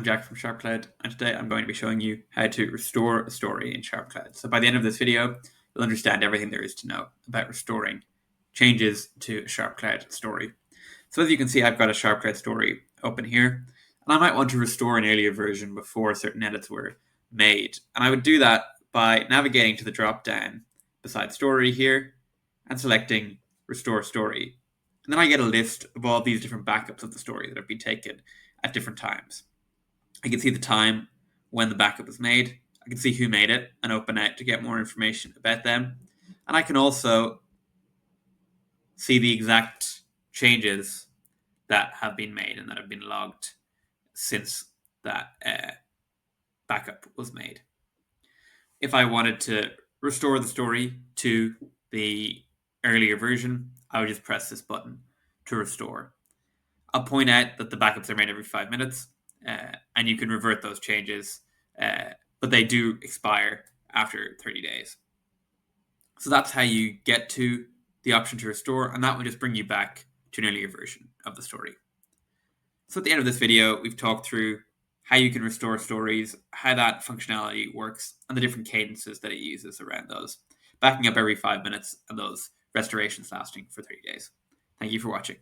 Jack from SharpCloud, and today I'm going to be showing you how to restore a story in SharpCloud. So by the end of this video, you'll understand everything there is to know about restoring changes to a SharpCloud story. So as you can see, I've got a SharpCloud story open here, and I might want to restore an earlier version before certain edits were made. And I would do that by navigating to the drop-down beside Story here and selecting Restore Story. And then I get a list of all these different backups of the story that have been taken at different times. I can see the time when the backup was made. I can see who made it and open it to get more information about them. And I can also see the exact changes that have been made and that have been logged since that backup was made. If I wanted to restore the story to the earlier version, I would just press this button to restore. I'll point out that the backups are made every 5 minutes, and you can revert those changes, but they do expire after 30 days. So that's how you get to the option to restore, and that will just bring you back to an earlier version of the story. So at the end of this video, we've talked through how you can restore stories, how that functionality works, and the different cadences that it uses around those, backing up every 5 minutes and those restorations lasting for 30 days. Thank you for watching.